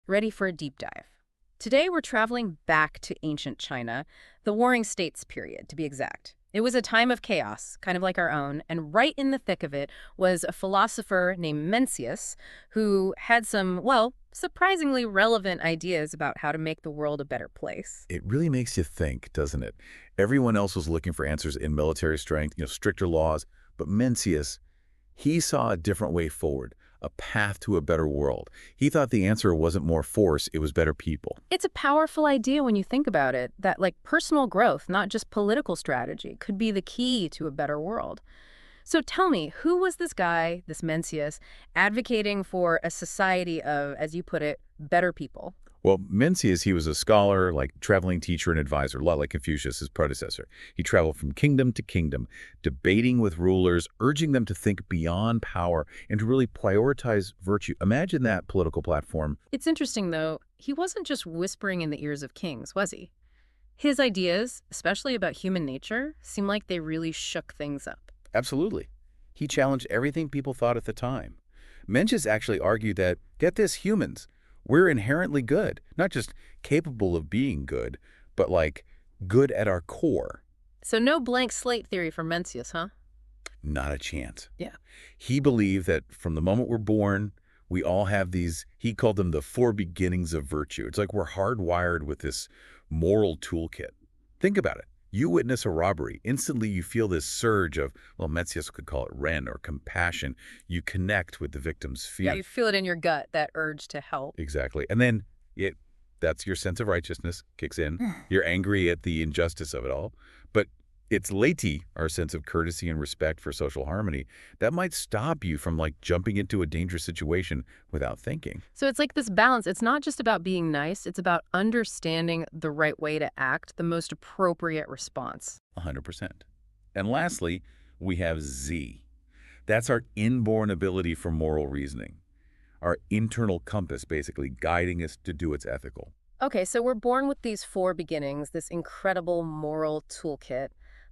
ready for a deep dive. Today we're traveling back to ancient China, the Warring States period, to be exact. It was a time of chaos, kind of like our own, and right in the thick of it was a philosopher named Mencius who had some, well, surprisingly relevant ideas about how to make the world a better place. It really makes you think, doesn't it? Everyone else was looking for answers in military strength, stricter laws, but Mencius, he saw a different way forward, a path to a better world. He thought the answer wasn't more force, it was better people. It's a powerful idea when you think about it, that like personal growth, not just political strategy, could be the key to a better world. So tell me, who was this guy, this Mencius, advocating for a society of, as you put it, better people? Well, Mencius, he was a scholar, like traveling teacher and advisor, a lot like Confucius, his predecessor. He traveled from kingdom to kingdom, debating with rulers, urging them to think beyond power and to really prioritize virtue. Imagine that political platform. It's interesting, though, he wasn't just whispering in the ears of kings, was he? His ideas, especially about human nature, seem like they really shook things up. Absolutely. He challenged everything people thought at the time. Mencius actually argued that, get this, humans, we're inherently good, not just capable of being good, but like good at our core. So no blank slate theory for Mencius, huh? Not a chance. Yeah. He believed that from the moment we're born, we all have these, he called them the four beginnings of virtue. It's like we're hardwired with this moral toolkit. Think about it. You witness a robbery. Instantly, you feel this surge of, well, Mencius could call it ren or compassion. You connect with the victim's fear. Yeah, you feel it in your gut, that urge to help. Exactly. And then that's your sense of righteousness kicks in. You're angry at the injustice of it all. But it's laity, our sense of courtesy and respect for social harmony, that might stop you from like jumping into a dangerous situation without thinking. So it's like this balance. It's not just about being nice. It's about understanding the right way to act, the most appropriate response. 100%. And lastly, we have Z. That's our inborn ability for moral reasoning. Our internal compass, basically, guiding us to do what's ethical. Okay, so we're born with these four beginnings, this incredible moral toolkit.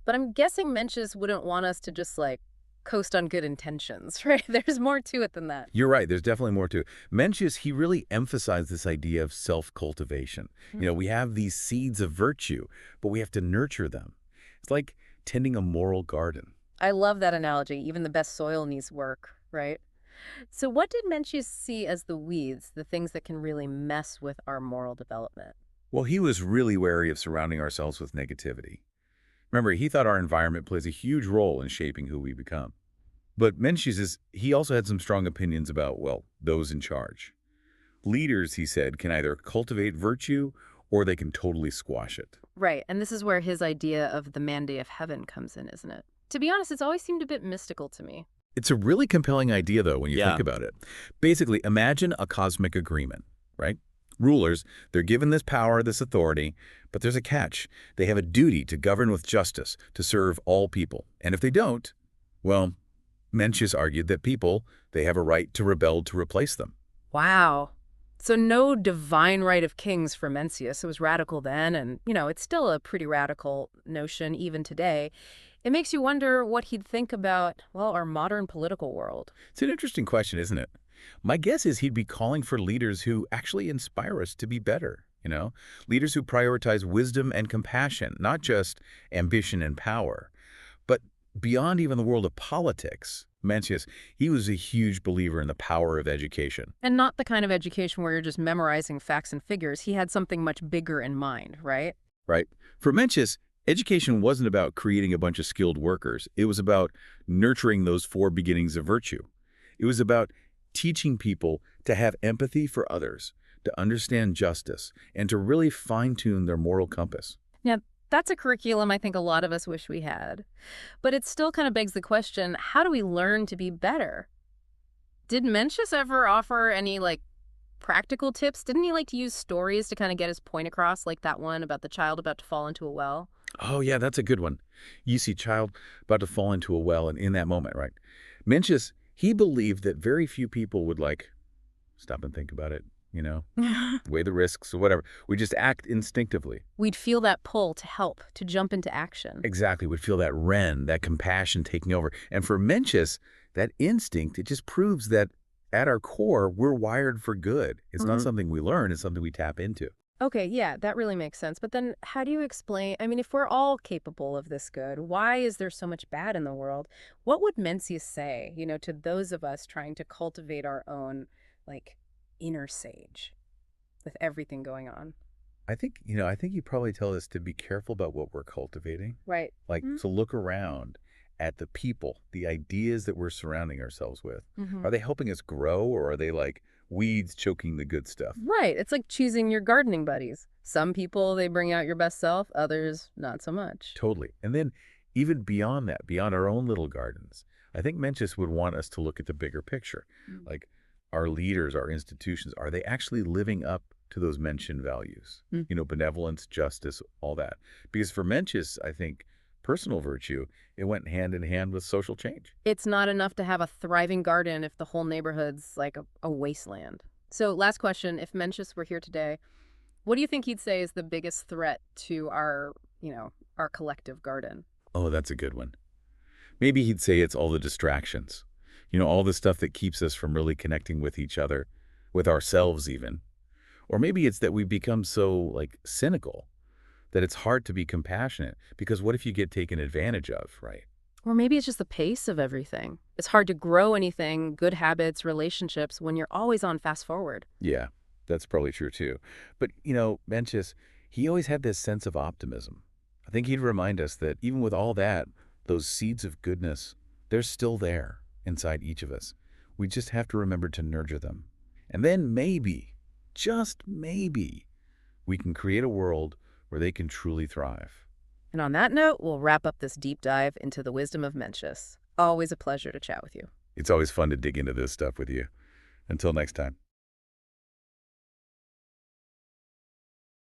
But I'm guessing Mencius wouldn't want us to just, like, coast on good intentions, right? There's more to it than that. You're right. There's definitely more to it. Mencius, he really emphasized this idea of self-cultivation. We have these seeds of virtue, but we have to nurture them. It's like tending a moral garden. I love that analogy. Even the best soil needs work, right? So what did Mencius see as the weeds, the things that can really mess with our moral development? Well, he was really wary of surrounding ourselves with negativity. Remember, he thought our environment plays a huge role in shaping who we become. But Mencius, he also had some strong opinions about, well, those in charge. Leaders, he said, can either cultivate virtue or they can totally squash it. Right, and this is where his idea of the mandate of heaven comes in, isn't it? To be honest, it's always seemed a bit mystical to me. It's a really compelling idea, though, when you think about it. Basically, imagine a cosmic agreement, right? Rulers, they're given this power, this authority, but there's a catch. They have a duty to govern with justice, to serve all people. And if they don't, well, Mencius argued that people, they have a right to rebel to replace them. Wow. So no divine right of kings for Mencius. It was radical then, and, it's still a pretty radical notion even today. It makes you wonder what he'd think about, well, our modern political world. It's an interesting question, isn't it? My guess is he'd be calling for leaders who actually inspire us to be better, leaders who prioritize wisdom and compassion, not just ambition and power. But beyond even the world of politics, Mencius, he was a huge believer in the power of education. And not the kind of education where you're just memorizing facts and figures. He had something much bigger in mind, right? Right. For Mencius, education wasn't about creating a bunch of skilled workers. It was about nurturing those four beginnings of virtue. It was about teaching people to have empathy for others, to understand justice, and to really fine-tune their moral compass. Yeah, that's a curriculum I think a lot of us wish we had. But it still kind of begs the question, how do we learn to be better? Did Mencius ever offer any, practical tips? Didn't he like to use stories to kind of get his point across, like that one about the child about to fall into a well? Oh, yeah, that's a good one. You see child about to fall into a well, and in that moment, right? Mencius, he believed that very few people would, stop and think about it, weigh the risks or whatever. We just act instinctively. We'd feel that pull to help, to jump into action. Exactly. We'd feel that ren, that compassion taking over. And for Mencius, that instinct, it just proves that at our core, we're wired for good. It's not Hmm. something we learn, it's something we tap into. Okay, yeah, that really makes sense. But then how do you explain, I mean, if we're all capable of this good, why is there so much bad in the world? What would Mencius say, to those of us trying to cultivate our own, like, inner sage with everything going on? I think you probably tell us to be careful about what we're cultivating. Right. Like, to look around at the people, the ideas that we're surrounding ourselves with. Mm-hmm. Are they helping us grow, or are they like weeds choking the good stuff? Right. It's like choosing your gardening buddies. Some people, they bring out your best self, others, not so much. Totally. And then even beyond that, beyond our own little gardens, I think Mencius would want us to look at the bigger picture. Mm. Like, our leaders, our institutions, are they actually living up to those mentioned values? Mm. Benevolence, justice, all that. Because for Mencius, I think personal virtue, it went hand in hand with social change. It's not enough to have a thriving garden if the whole neighborhood's like a wasteland. So, last question, if Mencius were here today, what do you think he'd say is the biggest threat to our collective garden? Oh, that's a good one. Maybe he'd say it's all the distractions. All the stuff that keeps us from really connecting with each other, with ourselves even. Or maybe it's that we become so, like, cynical that it's hard to be compassionate, because what if you get taken advantage of, right? Or maybe it's just the pace of everything. It's hard to grow anything, good habits, relationships, when you're always on fast forward. Yeah, that's probably true too. But, Mencius, he always had this sense of optimism. I think he'd remind us that even with all that, those seeds of goodness, they're still there inside each of us. We just have to remember to nurture them. And then maybe, just maybe, we can create a world where they can truly thrive. And on that note, we'll wrap up this deep dive into the wisdom of Mencius. Always a pleasure to chat with you. It's always fun to dig into this stuff with you. Until next time.